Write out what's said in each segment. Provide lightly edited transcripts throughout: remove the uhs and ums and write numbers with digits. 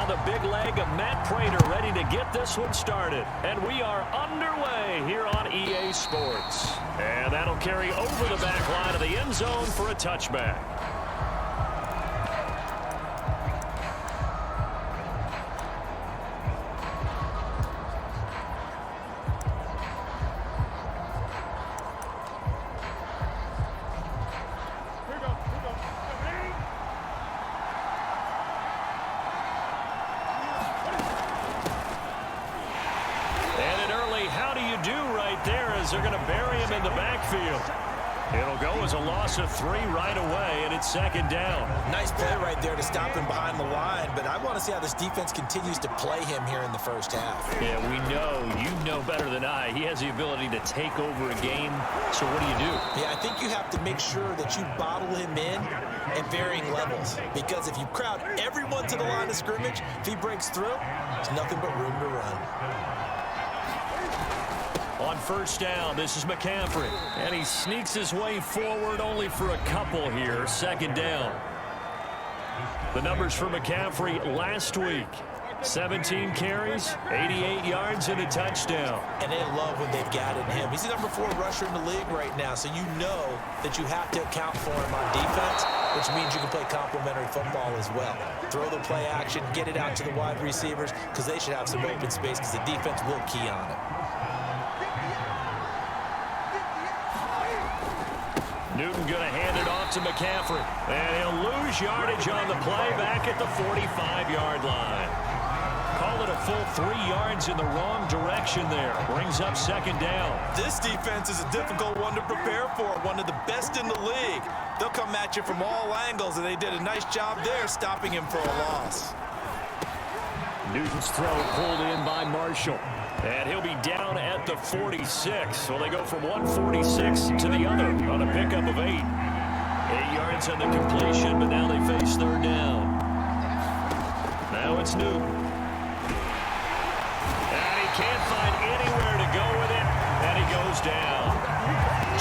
Now the big leg of Matt Prater ready to get this one started. And we are underway here on EA Sports. And that'll carry over the back line of the end zone for a touchback. They're going to bury him in the backfield. It'll go as a loss of 3 right away, and it's second down. Nice play right there to stop him behind the line, but I want to see how this defense continues to play him here in the first half. Yeah, we know, you know better than I, he has the ability to take over a game, so what do you do? Yeah, I think you have to make sure that you bottle him in at varying levels, because if you crowd everyone to the line of scrimmage, if he breaks through, there's nothing but room to run. On first down, this is McCaffrey. And he sneaks his way forward only for a couple here. Second down. The numbers for McCaffrey last week. 17 carries, 88 yards, and a touchdown. And they love when they've got it in him. He's the number 4 rusher in the league right now, so you know that you have to account for him on defense, which means you can play complementary football as well. Throw the play action, get it out to the wide receivers, because they should have some open space, because the defense will key on it. Newton going to hand it off to McCaffrey. And he'll lose yardage on the play back at the 45-yard line. Call it a full 3 yards in the wrong direction there. Brings up second down. This defense is a difficult one to prepare for. One of the best in the league. They'll come at you from all angles, and they did a nice job there stopping him for a loss. Newton's throw pulled in by Marshall. And he'll be down at the 46. So they go from 146 to the other on a pickup of 8. 8 yards on the completion, but now they face third down. Now it's Newton. And he can't find anywhere to go with it, and he goes down.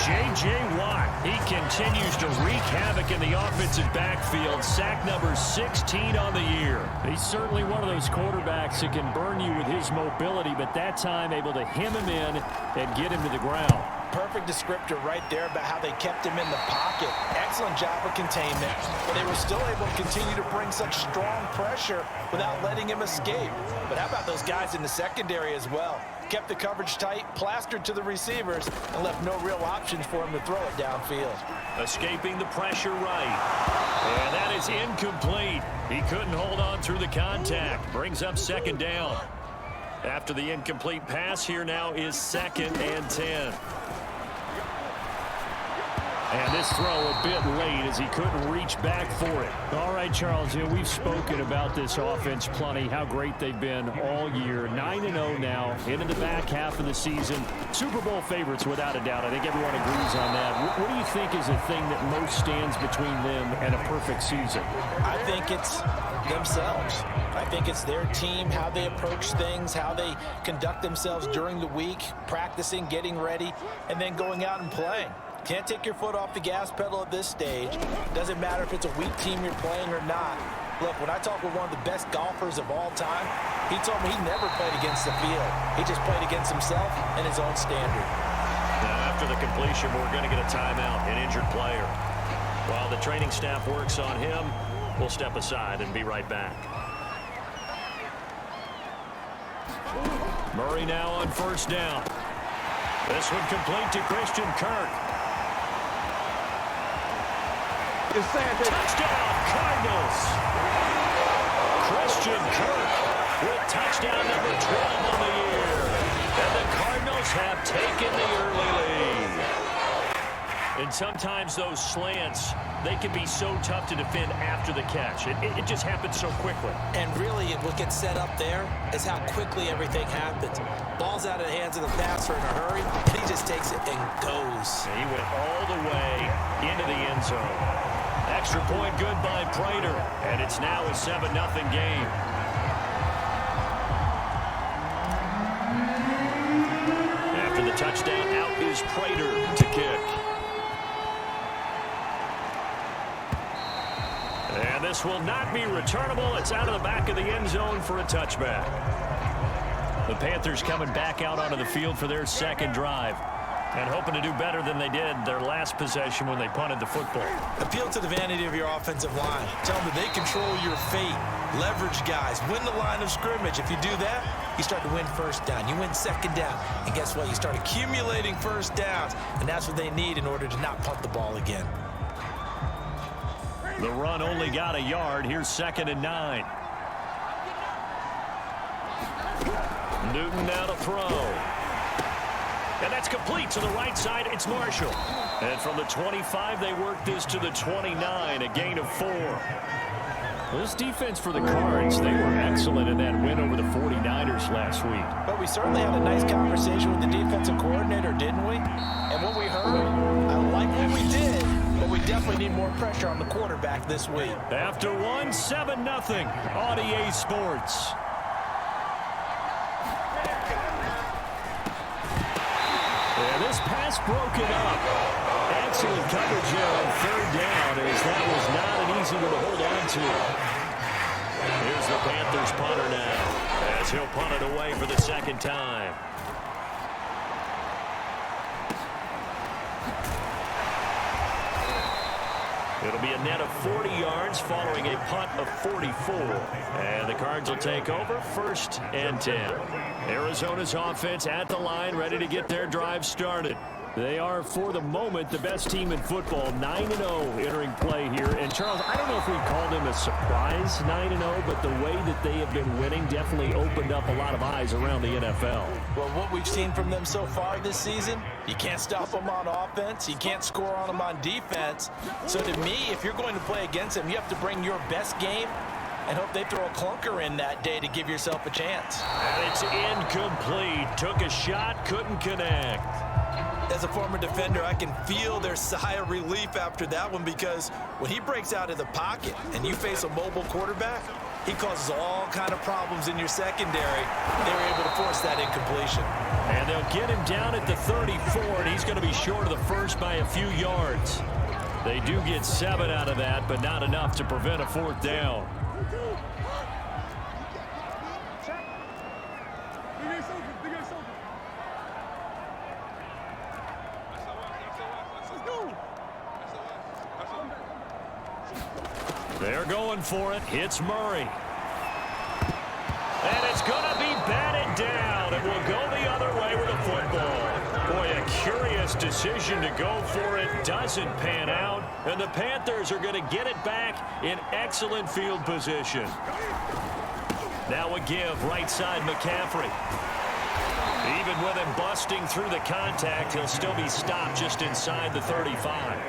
J.J. Watt, he continues to wreak havoc in the offensive backfield. Sack number 16 on the year. He's certainly one of those quarterbacks that can burn you with his mobility, but that time able to hem him in and get him to the ground. Perfect descriptor right there about how they kept him in the pocket. Excellent job of containment, but they were still able to continue to bring such strong pressure without letting him escape. But how about those guys in the secondary as well? Kept the coverage tight, plastered to the receivers, and left no real options for him to throw it downfield. Escaping the pressure right. And that is incomplete. He couldn't hold on through the contact. Brings up second down. After the incomplete pass, here now is 2nd and 10. And this throw a bit late as he couldn't reach back for it. All right, Charles, we've spoken about this offense plenty, how great they've been all year. 9-0 now, into the back half of the season. Super Bowl favorites, without a doubt. I think everyone agrees on that. What do you think is the thing that most stands between them and a perfect season? I think it's themselves. I think it's their team, how they approach things, how they conduct themselves during the week, practicing, getting ready, and then going out and playing. Can't take your foot off the gas pedal at this stage. Doesn't matter if it's a weak team you're playing or not. Look, when I talk with one of the best golfers of all time, he told me he never played against the field. He just played against himself and his own standard. Now, after the completion, we're going to get a timeout, an injured player. While the training staff works on him, we'll step aside and be right back. Murray now on first down. This one complete to Christian Kirk. Touchdown, Cardinals. Christian Kirk with touchdown number 12 on the year. And the Cardinals have taken the early lead. And sometimes those slants, they can be so tough to defend after the catch. It just happens so quickly. And really, what gets set up there is how quickly everything happens. Ball's out of the hands of the passer in a hurry, and he just takes it and goes. And he went all the way into the end zone. Extra point good by Prater, and it's now a 7-0 game. After the touchdown, out is Prater to kick. And And this will not be returnable. It's out of the back of the end zone for a touchback. The Panthers coming back out onto the field for their second drive and hoping to do better than they did their last possession when they punted the football. Appeal to the vanity of your offensive line. Tell them that they control your fate. Leverage guys. Win the line of scrimmage. If you do that, you start to win first down. You win second down. And guess what? You start accumulating first downs. And that's what they need in order to not punt the ball again. The run only got a yard. Here's 2nd and 9. Newton now to throw. And that's complete to the right side. It's Marshall. And from the 25, they work this to the 29, a gain of 4. This defense for the Cards, they were excellent in that win over the 49ers last week. But we certainly had a nice conversation with the defensive coordinator, didn't we? And what we heard, I like what we did, but we definitely need more pressure on the quarterback this week. After 7-0 on EA Sports. And this pass broken up. Excellent coverage here on 3rd down, as that was not an easy one to hold on to. Here's the Panthers punter now, as he'll punt it away for the 2nd time. It'll be a net of 40 yards following a punt of 44. And the Cards will take over 1st and 10. Arizona's offense at the line, ready to get their drive started. They are, for the moment, the best team in football, 9-0 entering play here. And, Charles, I don't know if we call them a surprise 9-0, but the way that they have been winning definitely opened up a lot of eyes around the NFL. Well, what we've seen from them so far this season, you can't stop them on offense. You can't score on them on defense. So, to me, if you're going to play against them, you have to bring your best game and hope they throw a clunker in that day to give yourself a chance. And it's incomplete. Took a shot, couldn't connect. As a former defender, I can feel their sigh of relief after that one, because when he breaks out of the pocket and you face a mobile quarterback, he causes all kind of problems in your secondary. They were able to force that incompletion. And they'll get him down at the 34, and he's going to be short of the first by a few yards. They do get 7 out of that, but not enough to prevent a 4th down. They're going for it. It's Murray. And it's going to be batted down. It will go the other way with the football. Boy, a curious decision to go for it. Doesn't pan out. And the Panthers are going to get it back in excellent field position. Now a give right side McCaffrey. Even with him busting through the contact, he'll still be stopped just inside the 35.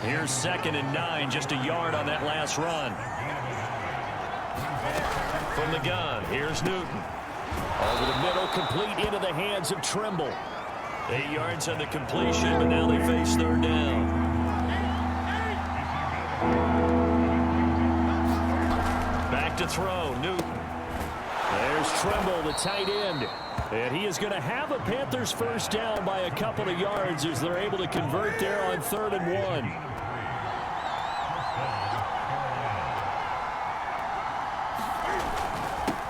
Here's 2nd and 9, just a yard on that last run. From the gun, here's Newton. Over the middle, complete into the hands of Trimble. 8 yards on the completion, but now they face 3rd down. Back to throw, Newton. There's Trimble, the tight end. And he is going to have a Panthers 1st down by a couple of yards as they're able to convert there on 3rd and 1.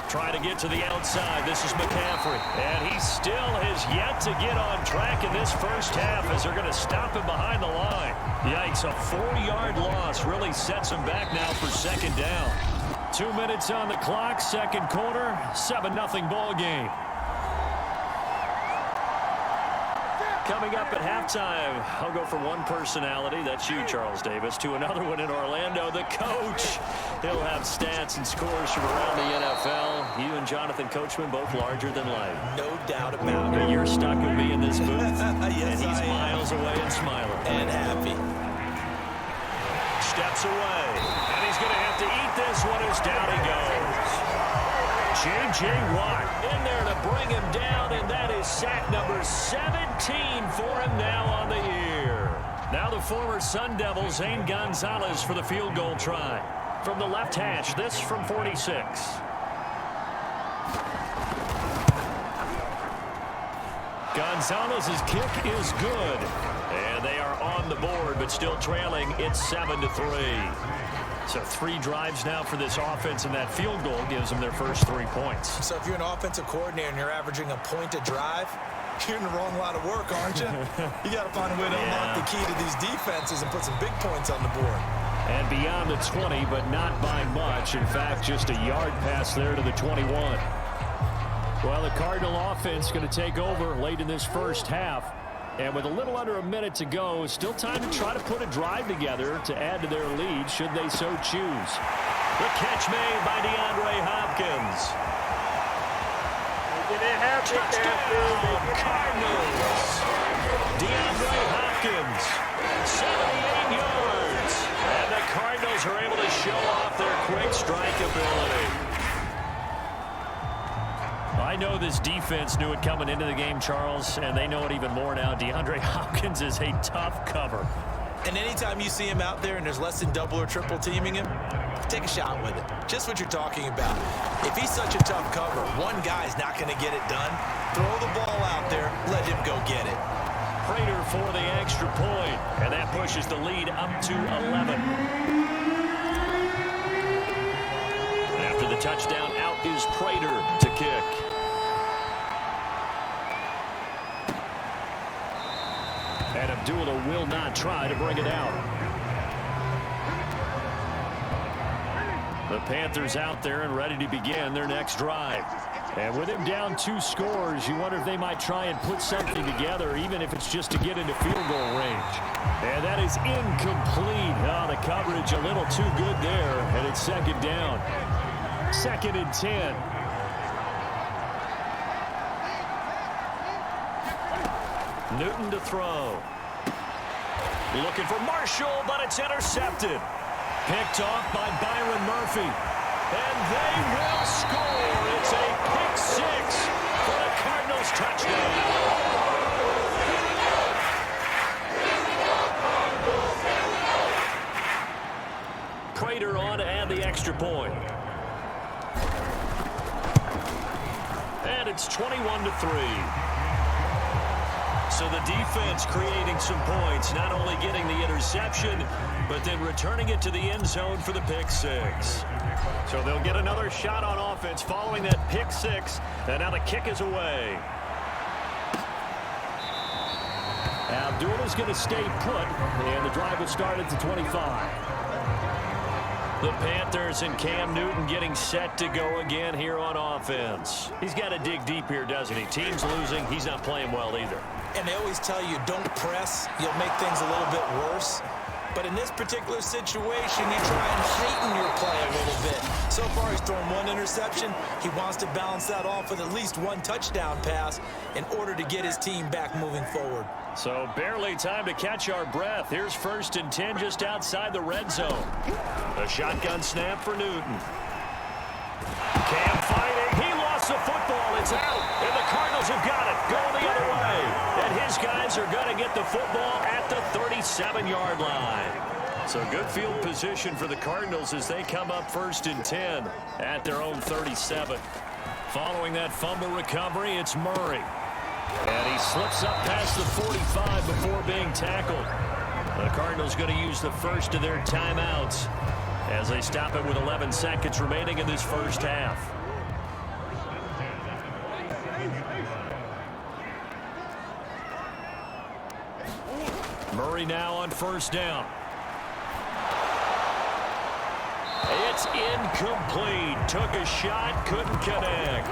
Trying to get to the outside. This is McCaffrey. And he still has yet to get on track in this first half as they're going to stop him behind the line. Yikes, a 4-yard loss really sets him back now for 2nd down. 2 minutes on the clock, 2nd quarter, 7-0 ball game. Coming up at halftime, I'll go from one personality, that's you, Charles Davis, to another one in Orlando, the coach. He'll have stats and scores from around the NFL. You and Jonathan Coachman, both larger than life. No doubt about it. But you're stuck with me in this booth, Yes, and he's I am. miles away and smiling. And happy. Steps away, and he's going to have to eat this one as down he goes. J.J. Watt in there to bring him down, and that is sack number 17 for him now on the year. Now the former Sun Devil, Zane Gonzalez, for the field goal try. From the left hash, this from 46. Gonzalez's kick is good. And they are on the board, but still trailing. It's 7-3. So 3 drives now for this offense, and that field goal gives them their first 3 points. So if you're an offensive coordinator and you're averaging a point a drive, you're in the wrong line of work, aren't you? You got to find a way to unlock the key to these defenses and put some big points on the board. And beyond the 20, but not by much. In fact, just a yard pass there to the 21. Well, the Cardinal offense going to take over late in this first half. And with a little under a minute to go, still time to try to put a drive together to add to their lead should they so choose. The catch made by DeAndre Hopkins. Touchdown, Cardinals. DeAndre Hopkins, 78 yards. And the Cardinals are able to show off their quick strike ability. I know this defense knew it coming into the game, Charles, and they know it even more now. DeAndre Hopkins is a tough cover. And anytime you see him out there and there's less than double or triple teaming him, take a shot with it. Just what you're talking about. If he's such a tough cover, one guy's not going to get it done. Throw the ball out there, let him go get it. Prater for the extra point, and that pushes the lead up to 11. After the touchdown, out is Prater to kick. And Abdullah will not try to bring it out. The Panthers out there and ready to begin their next drive. And with him down 2 scores, you wonder if they might try and put something together, even if it's just to get into field goal range. And that is incomplete. Oh, the coverage a little too good there, and it's second down. 2nd and 10. Newton to throw. Looking for Marshall, but it's intercepted. Picked off by Byron Murphy. And they will score. It's a pick 6 for the Cardinals touchdown. Prater on to add the extra point. And it's 21-3. So the defense creating some points, not only getting the interception, but then returning it to the end zone for the pick 6. So they'll get another shot on offense following that pick 6, and now the kick is away. Abdullah's going to stay put, and the drive will start at the 25. The Panthers and Cam Newton getting set to go again here on offense. He's got to dig deep here, doesn't he? Team's losing. He's not playing well either. And they always tell you, don't press. You'll make things a little bit worse. But in this particular situation, you try and heighten your play a little bit. So far, he's thrown 1 interception. He wants to balance that off with at least 1 touchdown pass in order to get his team back moving forward. So barely time to catch our breath. Here's 1st and 10 just outside the red zone. A shotgun snap for Newton. Cam fighting. He lost the football. It's out. And the Cardinals have got it. Going the other way. And his guys are going to get the football at the 37-yard line. So good field position for the Cardinals as they come up 1st and 10 at their own 37. Following that fumble recovery, it's Murray. And he slips up past the 45 before being tackled. The Cardinals going to use the first of their timeouts as they stop it with 11 seconds remaining in this first half. Murray now on 1st down. It's incomplete. Took a shot, couldn't connect.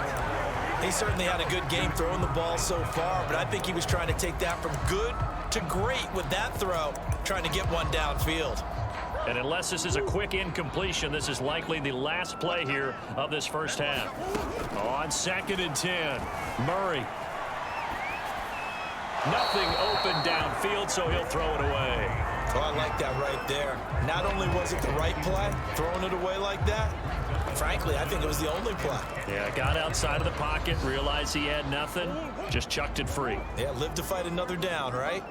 He certainly had a good game throwing the ball so far, but I think he was trying to take that from good to great with that throw, trying to get one downfield. And unless this is a quick incompletion, this is likely the last play here of this first half. On 2nd and 10, Murray. Nothing open downfield, so he'll throw it away. Oh, I like that right there. Not only was it the right play, throwing it away like that, frankly, I think it was the only play. Yeah, got outside of the pocket, realized he had nothing, just chucked it free. Yeah, live to fight another down, right?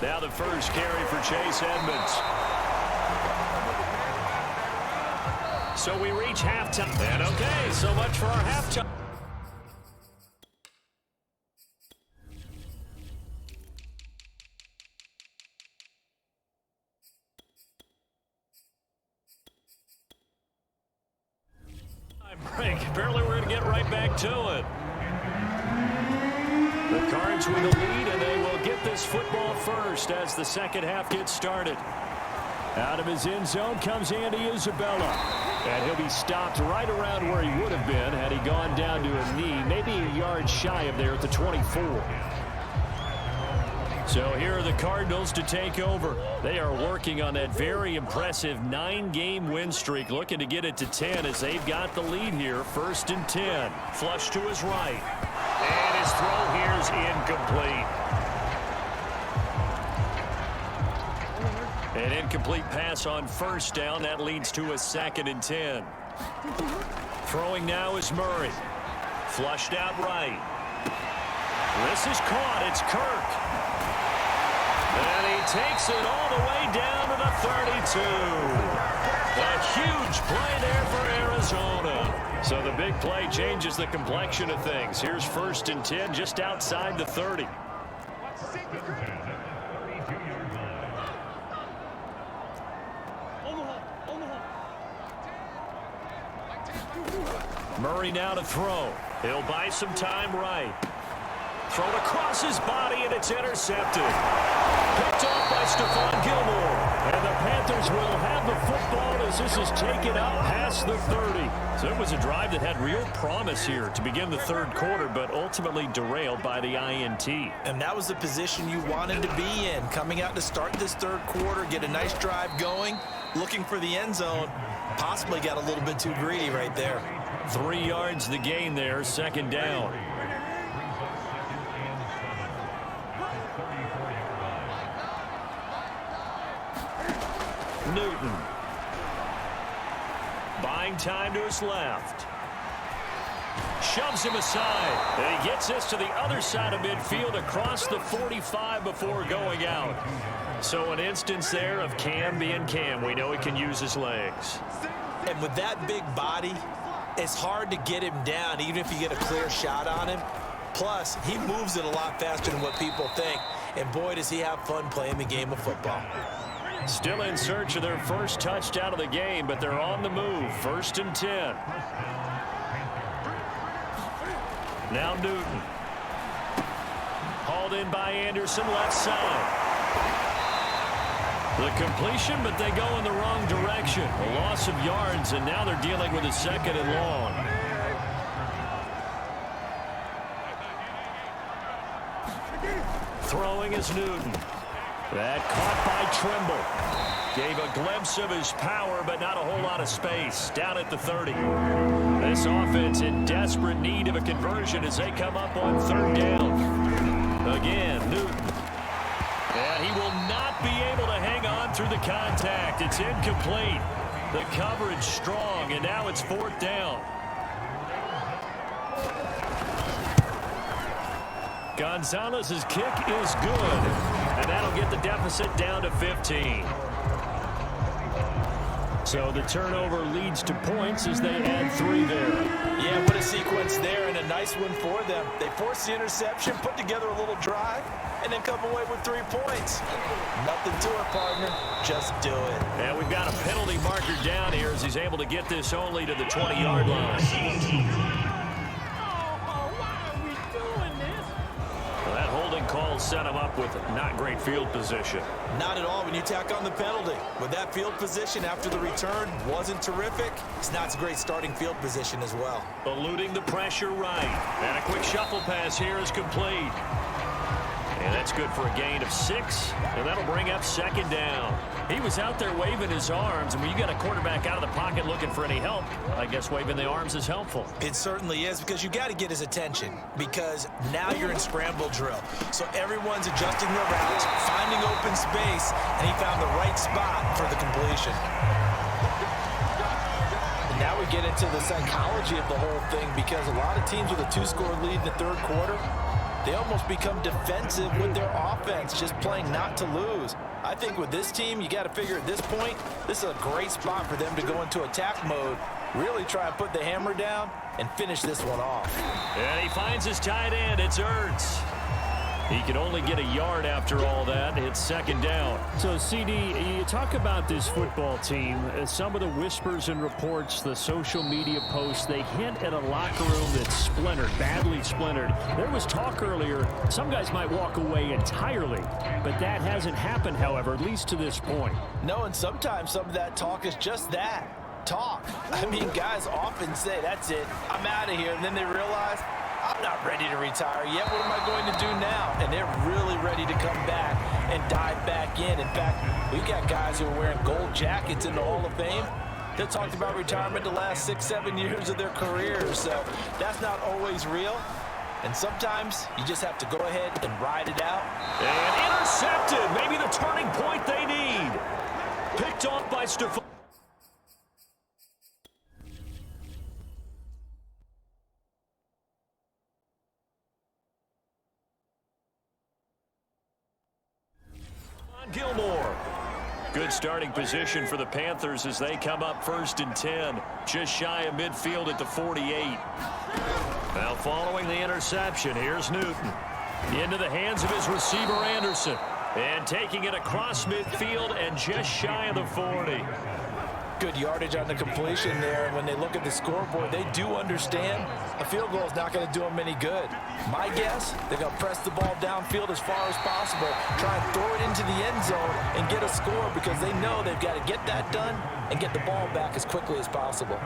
Now the first carry for Chase Edmonds. So we reach halftime. And okay, so much for our halftime. Break. Apparently we're going to get right back to it. The Cards with the lead, and they will get this football first as the second half gets started. Out of his end zone comes Andy Isabella. And he'll be stopped right around where he would have been had he gone down to a knee, maybe a yard shy of there at the 24. So here are the Cardinals to take over. They are working on that very impressive 9-game win streak, looking to get it to 10 as they've got the lead here. 1st and 10. Flush to his right. And his throw here is incomplete. An incomplete pass on 1st down. That leads to a 2nd and 10. Throwing now is Murray. Flushed out right. This is caught. It's Kirk. And he takes it all the way down to the 32. A huge play there for Arizona. So the big play changes the complexion of things. Here's 1st and 10 just outside the 30. Murray now to throw. He'll buy some time right. Thrown across his body, and it's intercepted. Picked off by Stephon Gilmore. And the Panthers will have the football as this is taken up past the 30. So it was a drive that had real promise here to begin the 3rd quarter, but ultimately derailed by the INT. And that was the position you wanted to be in. Coming out to start this 3rd quarter, get a nice drive going, looking for the end zone. Possibly got a little bit too greedy right there. 3 yards the gain there, 2nd down. Newton. Buying time to his left. Shoves him aside. And he gets this to the other side of midfield across the 45 before going out. So an instance there of Cam being Cam. We know he can use his legs. And with that big body, it's hard to get him down even if you get a clear shot on him. Plus, he moves it a lot faster than what people think. And boy, does he have fun playing the game of football. Still in search of their first touchdown of the game, but they're on the move. 1st and 10. Now Newton. Hauled in by Anderson, left side. The completion, but they go in the wrong direction. A loss of yards, and now they're dealing with a 2nd and long. Throwing is Newton. That caught by Trimble. Gave a glimpse of his power, but not a whole lot of space. Down at the 30. This offense in desperate need of a conversion as they come up on 3rd down. Again, Newton. And he will not be able to hang on through the contact. It's incomplete. The coverage strong, and now it's 4th down. Gonzalez's kick is good, and that'll get the deficit down to 15. So the turnover leads to points as they add 3 there. Yeah, what a sequence there, and a nice one for them. They forced the interception, put together a little drive, and then come away with 3 points. Nothing to it, partner. Just do it. And we've got a penalty marker down here as he's able to get this only to the 20-yard line. Call set him up with not great field position. Not at all when you tack on the penalty. With that field position after the return wasn't terrific, it's not a great starting field position as well. Eluding the pressure right. And a quick shuffle pass here is complete. And that's good for a gain of 6, and that'll bring up 2nd down. He was out there waving his arms, and when you got a quarterback out of the pocket looking for any help, I guess waving the arms is helpful. It certainly is, because you got to get his attention, because now you're in scramble drill. So everyone's adjusting their routes, finding open space, and he found the right spot for the completion. And now we get into the psychology of the whole thing, because a lot of teams with a 2-score lead in the 3rd quarter, they almost become defensive with their offense, just playing not to lose. I think with this team, you got to figure at this point, this is a great spot for them to go into attack mode, really try and put the hammer down and finish this one off. And he finds his tight end. It's Ertz. He can only get a yard after all that. It's second down. So, CD, you talk about this football team. Some of the whispers and reports, the social media posts, they hint at a locker room that's splintered, badly splintered. There was talk earlier, some guys might walk away entirely, but that hasn't happened, however, at least to this point. No, and sometimes some of that talk is just that, talk. I mean, guys often say, that's it, I'm out of here, and then they realize, I'm not ready to retire yet. What am I going to do now? And they're really ready to come back and dive back in. In fact, we've got guys who are wearing gold jackets in the Hall of Fame that talked about retirement the last 6-7 years of their careers. So that's not always real. And sometimes you just have to go ahead and ride it out. And intercepted. Maybe the turning point they need. Picked off by Stephon. Gilmore. Good starting position for the Panthers as they come up 1st and 10. Just shy of midfield at the 48. Now following the interception, here's Newton. Into the hands of his receiver, Anderson. And taking it across midfield and just shy of the 40. Good yardage on the completion there. When they look at the scoreboard, they do understand a field goal is not going to do them any good. My guess, they're going to press the ball downfield as far as possible, try and throw it into the end zone and get a score because they know they've got to get that done and get the ball back as quickly as possible.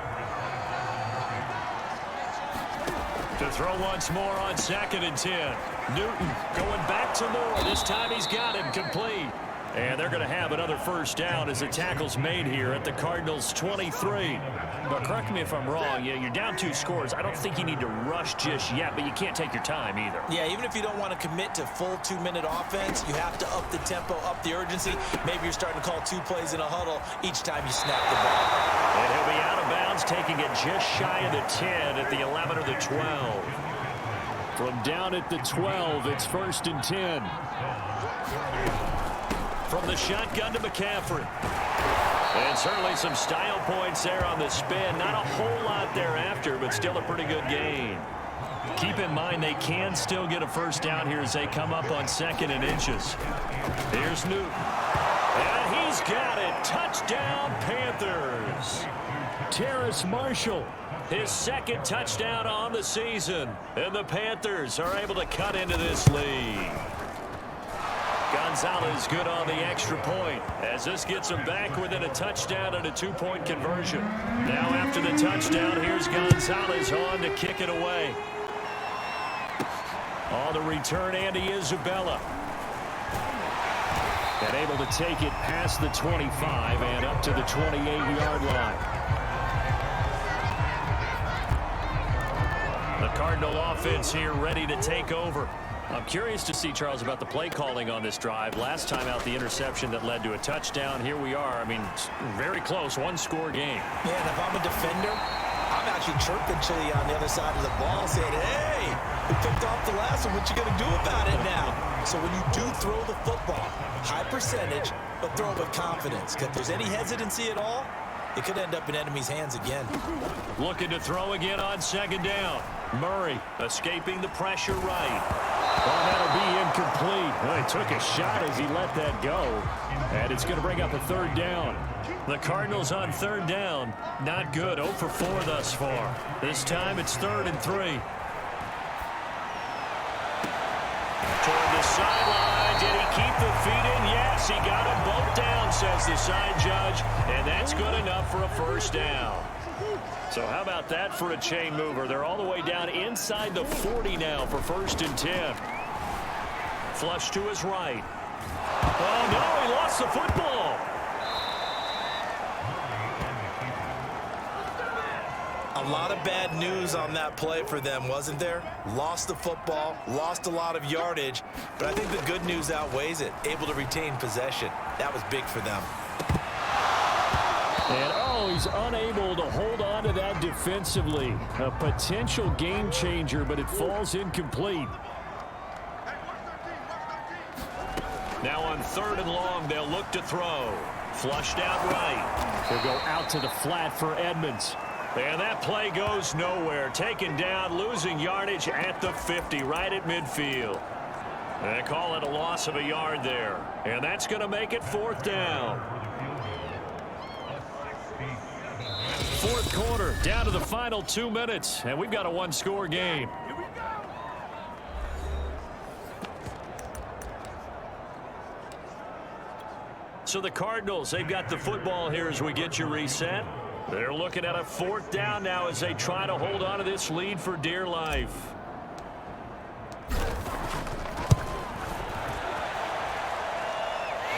To throw once more on 2nd and 10. Newton going back to Moore. This time he's got him complete. And they're going to have another first down as the tackle's made here at the Cardinals' 23. But correct me if I'm wrong, you're down 2 scores. I don't think you need to rush just yet, but you can't take your time either. Yeah, even if you don't want to commit to full 2-minute offense, you have to up the tempo, up the urgency. Maybe you're starting to call 2 plays in a huddle each time you snap the ball. And he'll be out of bounds, taking it just shy of the 10 at the 11 or the 12. From down at the 12, it's 1st and 10. From the shotgun to McCaffrey. And certainly some style points there on the spin. Not a whole lot thereafter, but still a pretty good gain. Keep in mind they can still get a first down here as they come up on 2nd and inches. Here's Newton. And he's got it. Touchdown, Panthers. Terrace Marshall. His 2nd touchdown on the season. And the Panthers are able to cut into this lead. Gonzalez good on the extra point as this gets him back within a touchdown and a 2-point conversion. Now after the touchdown, here's Gonzalez on to kick it away. On the return, Andy Isabella. And able to take it past the 25 and up to the 28-yard line. The Cardinal offense here ready to take over. I'm curious to see, Charles, about the play calling on this drive. Last time out, the interception that led to a touchdown. Here we are. I mean, very close, 1-score game. Yeah, and if I'm a defender, I'm actually chirping Chili on the other side of the ball saying, hey, we picked off the last one. What you going to do about it now? So when you do throw the football, high percentage, but throw it with confidence. Because if there's any hesitancy at all, it could end up in enemy's hands again. Looking to throw again on 2nd down. Murray escaping the pressure right. Well, that'll be incomplete. Well, he took a shot as he let that go. And it's going to bring up a 3rd down. The Cardinals on 3rd down. Not good. 0 for 4 thus far. This time it's 3rd and 3. Toward the sideline. Did he keep the feet in? Yes, he got them both down, says the side judge. And that's good enough for a first down. So how about that for a chain mover? They're all the way down inside the 40 now for 1st and 10. Flush to his right. Oh, no, he lost the football. A lot of bad news on that play for them, wasn't there? Lost the football, lost a lot of yardage, but I think the good news outweighs it. Able to retain possession. That was big for them. And, he's unable to hold on to that defensively. A potential game changer, but it falls incomplete. Now on 3rd and long, they'll look to throw. Flushed out right. They'll go out to the flat for Edmonds. And that play goes nowhere. Taken down, losing yardage at the 50, right at midfield. They call it a loss of a yard there. And that's going to make it 4th down. 4th quarter, down to the final 2 minutes. And we've got a one-score game. So the Cardinals, they've got the football here as we get you reset. They're looking at a 4th down now as they try to hold on to this lead for dear life.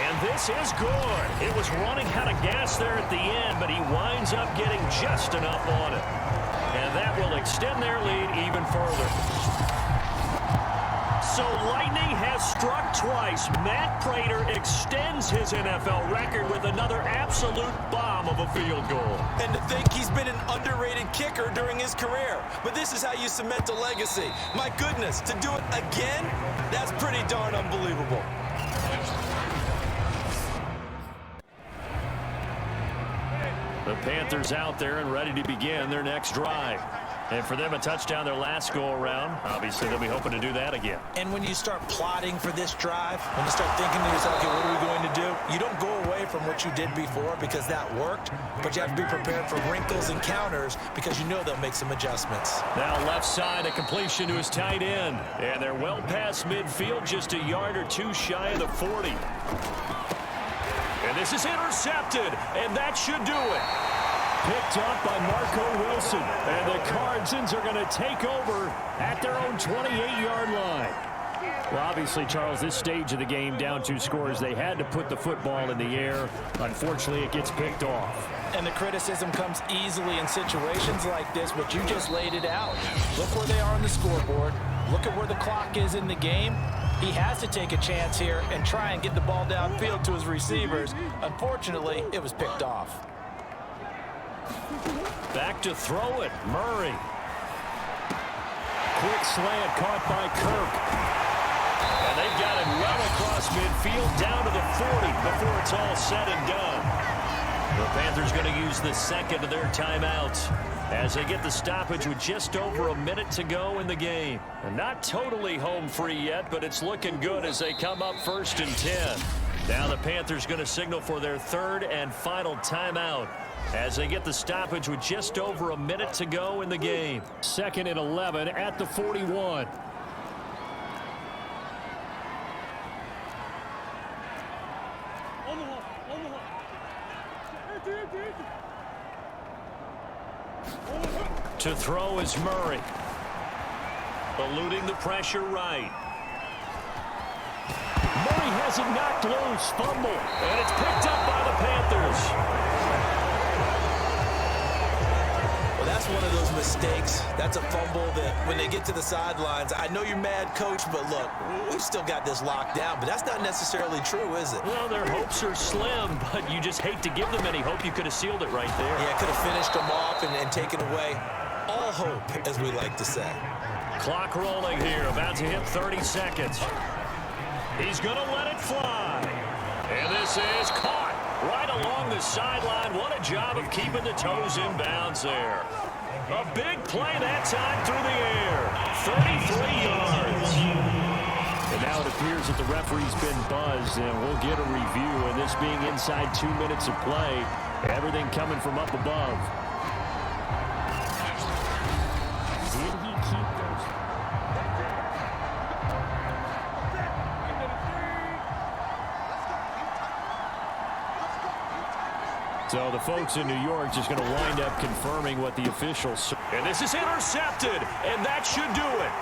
And this is good. It was running out of gas there at the end, but he winds up getting just enough on it. And that will extend their lead even further. So Lightning has struck twice. Matt Prater extends his NFL record with another absolute bomb of a field goal. And to think he's been an underrated kicker during his career. But this is how you cement a legacy. My goodness, to do it again, that's pretty darn unbelievable. The Panthers out there and ready to begin their next drive. And for them, a touchdown their last go-around. Obviously, they'll be hoping to do that again. And when you start plotting for this drive, when you start thinking to yourself, okay, what are we going to do? You don't go away from what you did before because that worked, but you have to be prepared for wrinkles and counters because you know they'll make some adjustments. Now left side, a completion to his tight end. And they're well past midfield, just a yard or two shy of the 40. And this is intercepted, and that should do it. Picked up by Marco Wilson. And the Cardsons are going to take over at their own 28-yard line. Well, obviously, Charles, this stage of the game, down 2 scores, they had to put the football in the air. Unfortunately, it gets picked off. And the criticism comes easily in situations like this, but you just laid it out. Look where they are on the scoreboard. Look at where the clock is in the game. He has to take a chance here and try and get the ball downfield to his receivers. Unfortunately, it was picked off. Back to throw it, Murray. Quick slant caught by Kirk. And they've got him well across midfield down to the 40 before it's all said and done. The Panthers going to use the second of their timeouts as they get the stoppage with just over a minute to go in the game. And not totally home free yet, but it's looking good as they come up 1st and 10. Now the Panthers going to signal for their 3rd and final timeout as they get the stoppage with just over a minute to go in the game. 2nd and 11 at the 41. To throw is Murray. Eluding the pressure right. Murray has it knocked loose. Fumble. And it's picked up by the Panthers. Well, that's one of those mistakes. That's a fumble that when they get to the sidelines, I know you're mad, Coach, but look, we've still got this locked down, but that's not necessarily true, is it? Well, their hopes are slim, but you just hate to give them any hope. You could have sealed it right there. Yeah, could have finished them off and taken away all hope, as we like to say. Clock rolling here, about to hit 30 seconds. He's going to let it fly. And this is caught right along the sideline. What a job of keeping the toes in bounds there. A big play that time through the air. 33 yards. And now it appears that the referee's been buzzed, and we'll get a review. And this being inside 2 minutes of play, everything coming from up above. Did he keep those? So the folks in New York just going to wind up confirming what the officials. And this is intercepted, and that should do it.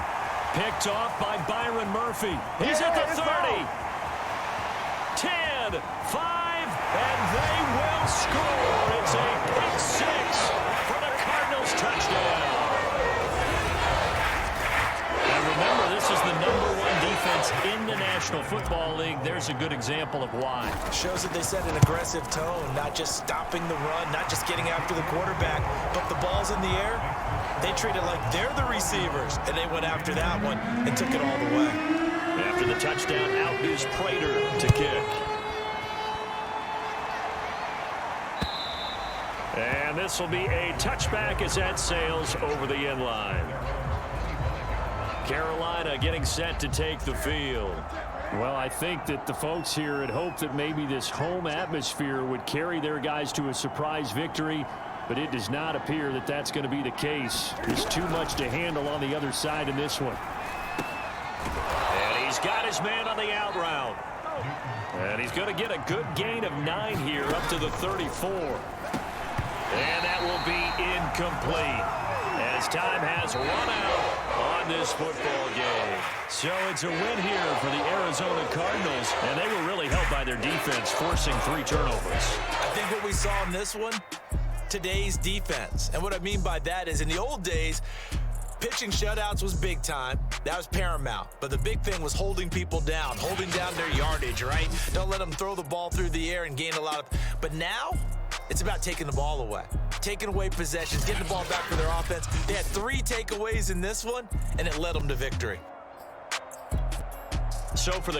Picked off by Byron Murphy. He's at the 30. 10, 5, and they will score. It's a pick six for the Cardinals touchdown. And remember, this is the #1 defense in the National Football League. There's a good example of why. Shows that they set an aggressive tone, not just stopping the run, not just getting after the quarterback, but the ball's in the air. They treat it like they're the receivers, and they went after that one and took it all the way. After the touchdown, out is Prater to kick. And this will be a touchback as that sails over the end line. Carolina getting set to take the field. Well, I think that the folks here had hoped that maybe this home atmosphere would carry their guys to a surprise victory, but it does not appear that that's going to be the case. There's too much to handle on the other side in this one. And he's got his man on the out route. And he's going to get a good gain of 9 here up to the 34. And that will be incomplete as time has run out on this football game. So it's a win here for the Arizona Cardinals, and they were really helped by their defense, forcing 3 turnovers. I think what we saw in this one, today's defense. And what I mean by that is in the old days, pitching shutouts was big time. That was paramount. But the big thing was holding people down, holding down their yardage, right? Don't let them throw the ball through the air and gain a lot of... But now, it's about taking the ball away. Taking away possessions, getting the ball back for their offense. They had 3 takeaways in this one, and it led them to victory. So for the